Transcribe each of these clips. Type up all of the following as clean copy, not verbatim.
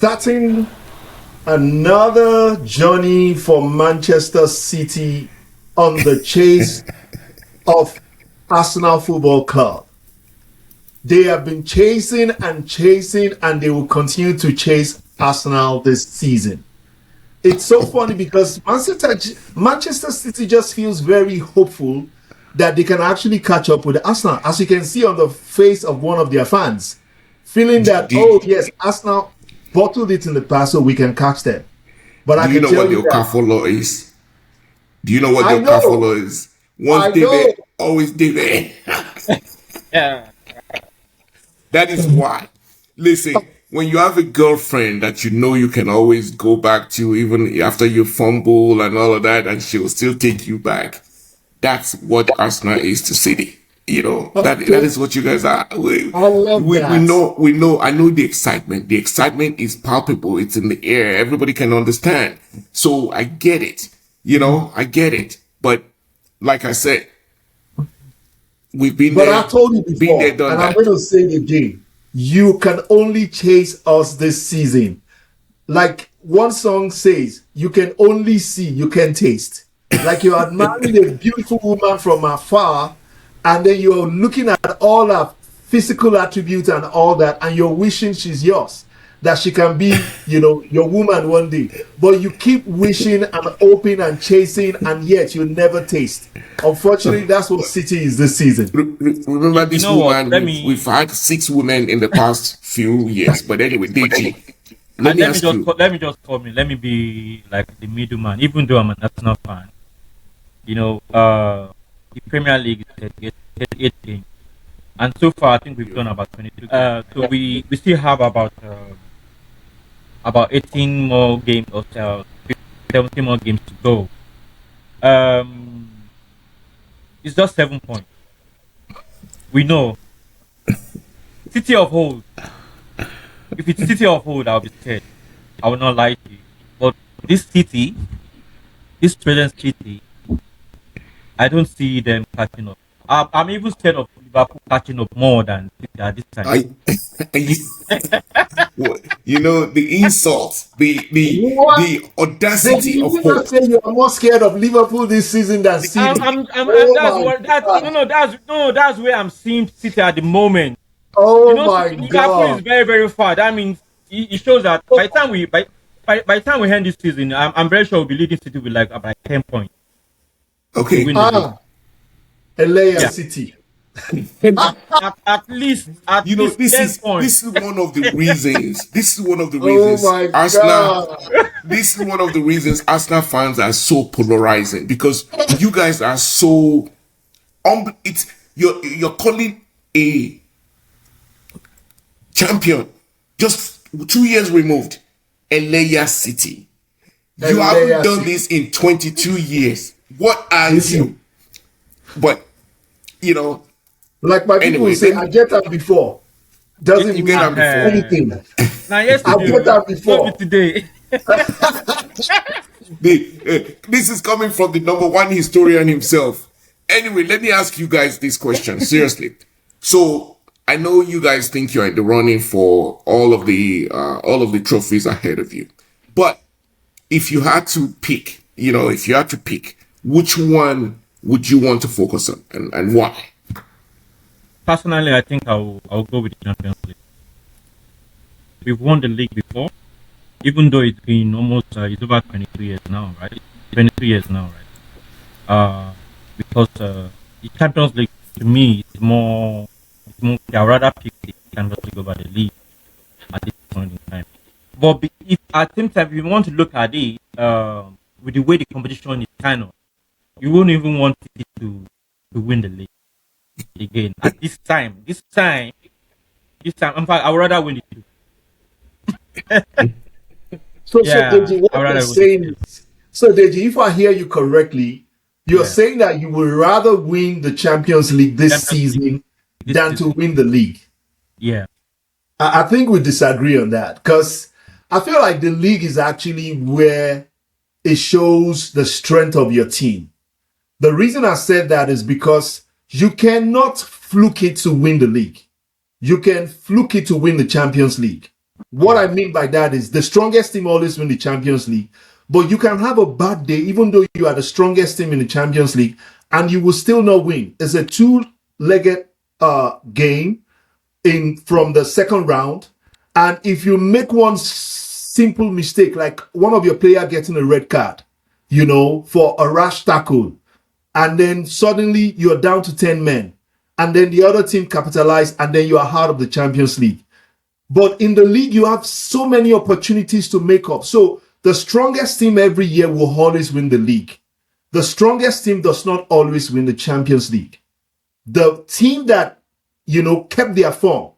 starting another journey for Manchester City on the chase of Arsenal Football Club. They have been chasing and chasing, and they will continue to chase Arsenal this season. It's so funny because Manchester City just feels very hopeful that they can actually catch up with Arsenal, as you can see on the face of one of their fans, feeling that, oh yes, Arsenal bottled it in the past, so we can catch them. But I Do you can know tell what the you that Okafor is? Do you know what I the Okafor know, is? Once I know. David, always David. Yeah. That is why. Listen, when you have a girlfriend that you know you can always go back to, even after you fumble and all of that, and she'll still take you back. That's what Arsenal is to City. You know, that is what you guys are. I love We that. know, I know the excitement. The excitement is palpable. It's in the air. Everybody can understand. So I get it. You know, I get it. But like I said, we've been But there, I told you been there, before, done and I'm that. going to say it again. You can only chase us this season. Like one song says, you can only see, you can taste. Like you're admiring a beautiful woman from afar, and then you're looking at all her physical attributes and all that, and you're wishing she's yours, that she can be, your woman one day. But you keep wishing and hoping and chasing, and yet you never taste. Unfortunately, that's what City is this season. Remember You this know what? woman? Let We've me had 6 women in the past few years. But anyway, DG, let me let me ask you. let me be like the middleman, even though I'm an Arsenal fan. The Premier League is 38 games, and so far I think we've done about 22. So we still have about 18 more games or 17 more games to go. Um, it's just 7 points. We know City of Hold. If it's City of Hold, I'll be scared. I will not lie to you. But this present City, I don't see them catching up. I'm even scared of Liverpool catching up more than City at this time. The insult, What? the Did audacity you of not hope. say you are more scared of Liverpool this season than City? Oh That's my what that God. no that's where I'm seeing City at the moment. Oh my Liverpool is God. very very far. That means it shows that by the time we end this season, I'm very sure we'll be leading City with like about 10 points to Okay. win the league. Elia Yeah, City. at least This 10 is points. this is one of the reasons. This is one of the Oh reasons my Arsenal. God. This is one of the reasons Arsenal fans are so polarizing, because you guys are so. It's you're calling a champion just 2 years removed, Elia City. You haven't Elia done City. this in 22 years. What are Listen, you? But you know. like my people will Anyway, say, then I get that before. Doesn't you mean get that before. anything. Now I yesterday, get that not be before. today. This is coming from the number one historian himself. Anyway, let me ask you guys this question seriously. So I know you guys think you're in the running for all of the trophies ahead of you, but if you had to pick, which one would you want to focus on, and why? Personally, I think I'll go with the Champions League. We've won the league before, even though it's been almost it's over 22 years now, right? 22 years now, right? Because the Champions League to me is more. I'd rather pick the Champions League over the league at this point in time. But if at the same time you want to look at it with the way the competition is kind of, you won't even want it to win the league again at this time. In fact, I would rather win it. So Yeah, Deji, I what would you're rather win saying it. is, so Deji, if I hear you correctly, you're Yeah, saying that you would rather win the Champions League this Champions League season this than to season. win the league. Yeah, I think we disagree on that because I feel like the league is actually where it shows the strength of your team. The reason I said that is because you cannot fluke it to win the league. You can fluke it to win the Champions League. What I mean by that is the strongest team always win the Champions League, but you can have a bad day even though you are the strongest team in the Champions League and you will still not win. It's a two-legged game from the second round. And if you make one simple mistake, like one of your players getting a red card, for a rash tackle, and then suddenly you're down to 10 men, and then the other team capitalize, and then you are out of the Champions League. But in the league, you have so many opportunities to make up. So the strongest team every year will always win the league. The strongest team does not always win the Champions League. The team that, kept their form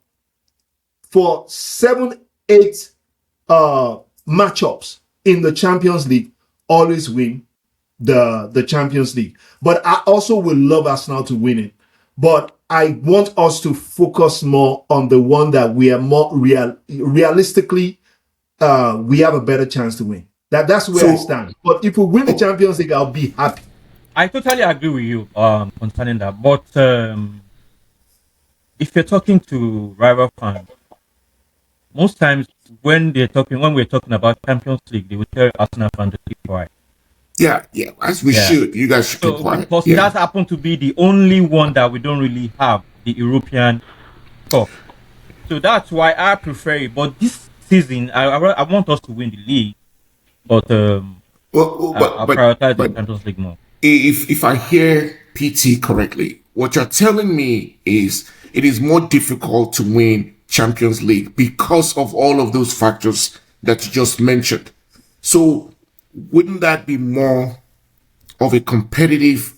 for 7, 8 matchups in the Champions League always win the Champions League. But I also would love Arsenal to win it. But I want us to focus more on the one that we are more realistically, we have a better chance to win. That's where I stand. But if we win the Champions League, I'll be happy. I totally agree with you concerning that. But if you're talking to rival fans, most times when we're talking about Champions League, they will tell Arsenal fans to keep quiet. Yeah, as we should. You guys should keep quiet. Because that happened to be the only one that we don't really have, the European Cup. So that's why I prefer it. But this season, I want us to win the league. But I'll prioritize the Champions League more. If I hear PT correctly, what you're telling me is it is more difficult to win Champions League because of all of those factors that you just mentioned. So wouldn't that be more of a competitive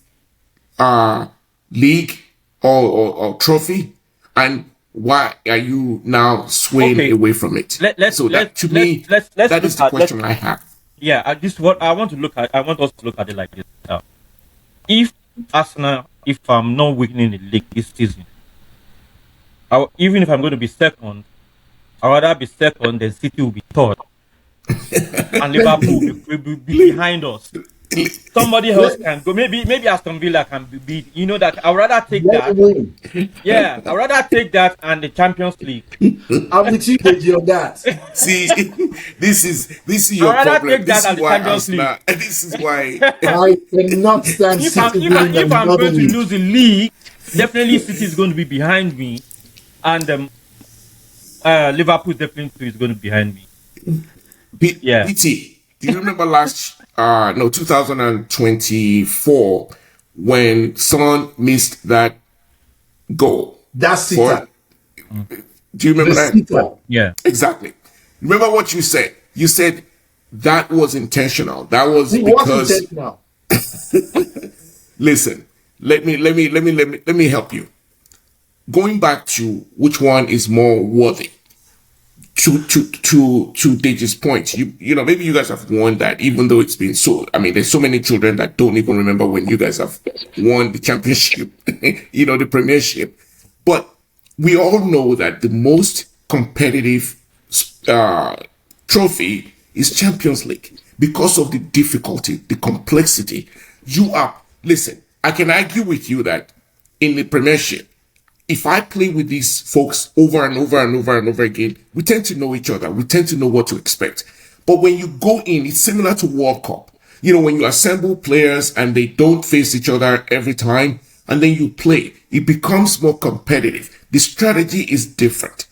league or trophy? And why are you now swaying away from it? That is the question I have. Yeah, this is what I want to look at. I want us to look at it like this. If Arsenal, if I'm not winning the league this season, even if I'm going to be second, I'd rather be second than City will be third. And Liverpool will be behind us. Somebody else can go. Maybe Aston Villa can be beat. That I'd rather take that. Yeah, I'd rather take that and the Champions League. I'm with you on that. See, this is your problem. This is why Arsenal. This is why I cannot stand City. If I'm going to lose the league, definitely City is going to be behind me, and Liverpool definitely is going to be behind me. PT, do you remember 2024 when Son missed that goal? That's it. Do you remember that? Yeah. Exactly. Remember what you said? You said that was intentional. That was because intentional. Listen, let me help you. Going back to which one is more worthy. To Deji's point, maybe you guys have won that, even though it's been so. I mean, there's so many children that don't even remember when you guys have won the championship, the premiership. But we all know that the most competitive trophy is Champions League because of the difficulty, the complexity. Listen, I can argue with you that in the premiership, if I play with these folks over and over and over and over again, we tend to know each other. We tend to know what to expect. But when you go in, it's similar to World Cup. When you assemble players and they don't face each other every time, and then you play, it becomes more competitive. The strategy is different.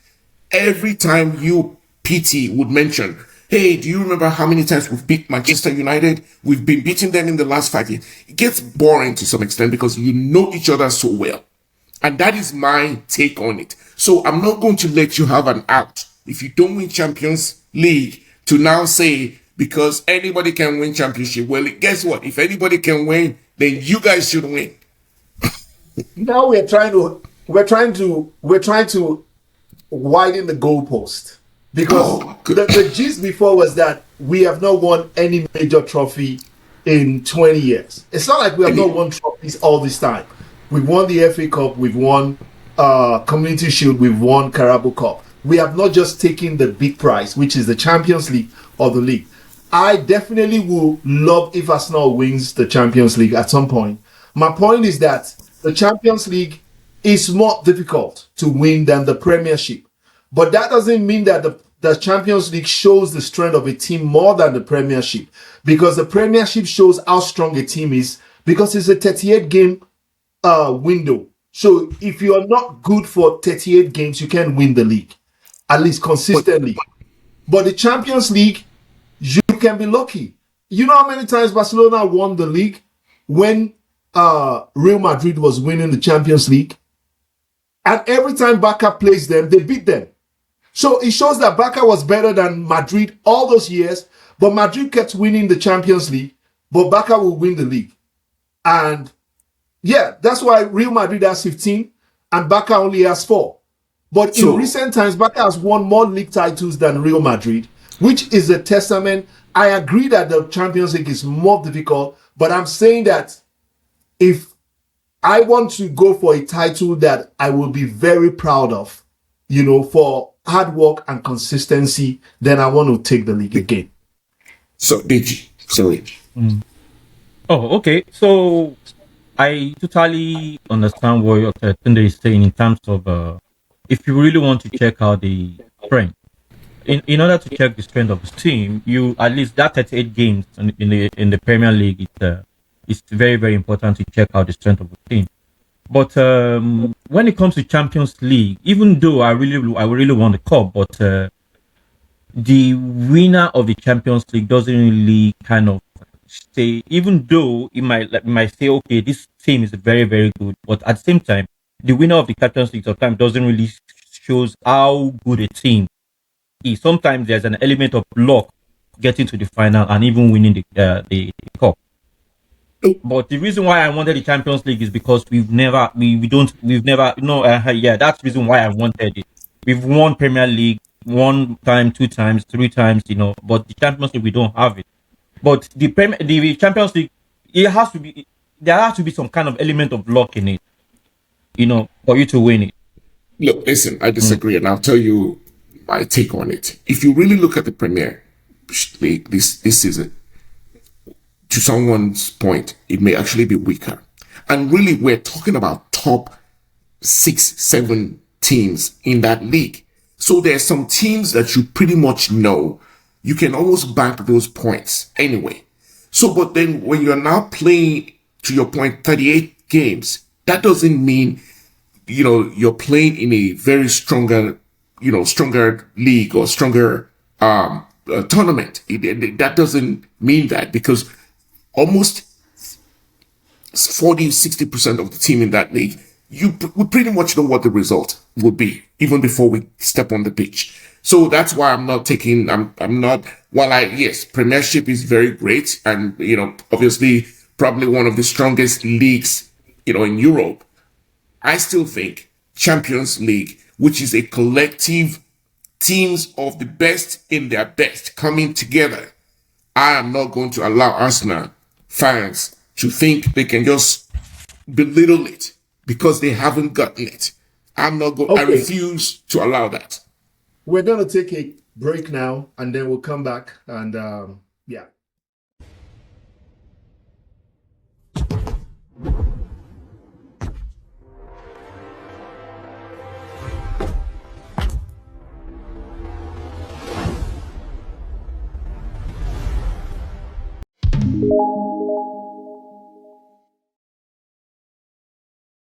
Every time you, PT, would mention, hey, do you remember how many times we've beat Manchester United? We've been beating them in the last 5 years. It gets boring to some extent because you know each other so well. And that is my take on it. So I'm not going to let you have an out if you don't win Champions League to now say because anybody can win championship. Well, guess what? If anybody can win, then you guys should win. Now we're trying to widen the goalpost because the gist before was that we have not won any major trophy in 20 years. It's not like we have not won trophies all this time. We've won the FA Cup, we've won Community Shield, we've won Carabao Cup. We have not just taken the big prize, which is the Champions League or the league. I definitely would love if Arsenal wins the Champions League at some point. My point is that the Champions League is more difficult to win than the Premiership. But that doesn't mean that the Champions League shows the strength of a team more than the Premiership, because the Premiership shows how strong a team is, because it's a 38 game window. So if you are not good for 38 games, you can't win the league, at least consistently. But the Champions League, you can be lucky. You know how many times Barcelona won the league when Real Madrid was winning the Champions League? And every time Barca plays them, they beat them. So it shows that Barca was better than Madrid all those years, but Madrid kept winning the Champions League, but Barca will win the league. And yeah, that's why Real Madrid has 15 and Barca only has 4. But in recent times, Barca has won more league titles than Real Madrid, which is a testament. I agree that the Champions League is more difficult, but I'm saying that if I want to go for a title that I will be very proud of, you know, for hard work and consistency, then I want to take the league again. So, Deji, sorry. Oh, okay. So I totally understand what Tunde is saying in terms of if you really want to check out the strength. In order to check the strength of the team, you at least that 38 games in the Premier League, it's very, very important to check out the strength of the team. But when it comes to Champions League, even though I really want the cup, but the winner of the Champions League doesn't really kind of say, even though it might say, okay, this team is very, very good, but at the same time, the winner of the Champions League sometimes doesn't really shows how good a team is. Sometimes there's an element of luck getting to the final and even winning the cup. But the reason why I wanted the Champions League is because we've never, that's the reason why I wanted it. We've won Premier League 1 time, 2 times, 3 times, but the Champions League, we don't have it. But the Champions League, there has to be some kind of element of luck in it, for you to win it. Look, listen, I disagree, and I'll tell you my take on it. If you really look at the Premier League this season, to someone's point, it may actually be weaker. And really, we're talking about top 6, 7 teams in that league. So there are some teams that you pretty much know. You can almost bank those points anyway. So, but then when you're now playing, to your point, 38 games, that doesn't mean, you're playing in a very stronger league or stronger tournament. That doesn't mean that, because almost 40-60% of the team in that league, we pretty much know what the result would be even before we step on the pitch. So that's why I'm not, yes, Premiership is very great and, obviously probably one of the strongest leagues, in Europe. I still think Champions League, which is a collective teams of the best in their best coming together, I am not going to allow Arsenal fans to think they can just belittle it because they haven't gotten it. I'm not going. Okay. I refuse to allow that. We're going to take a break now, and then we'll come back and yeah.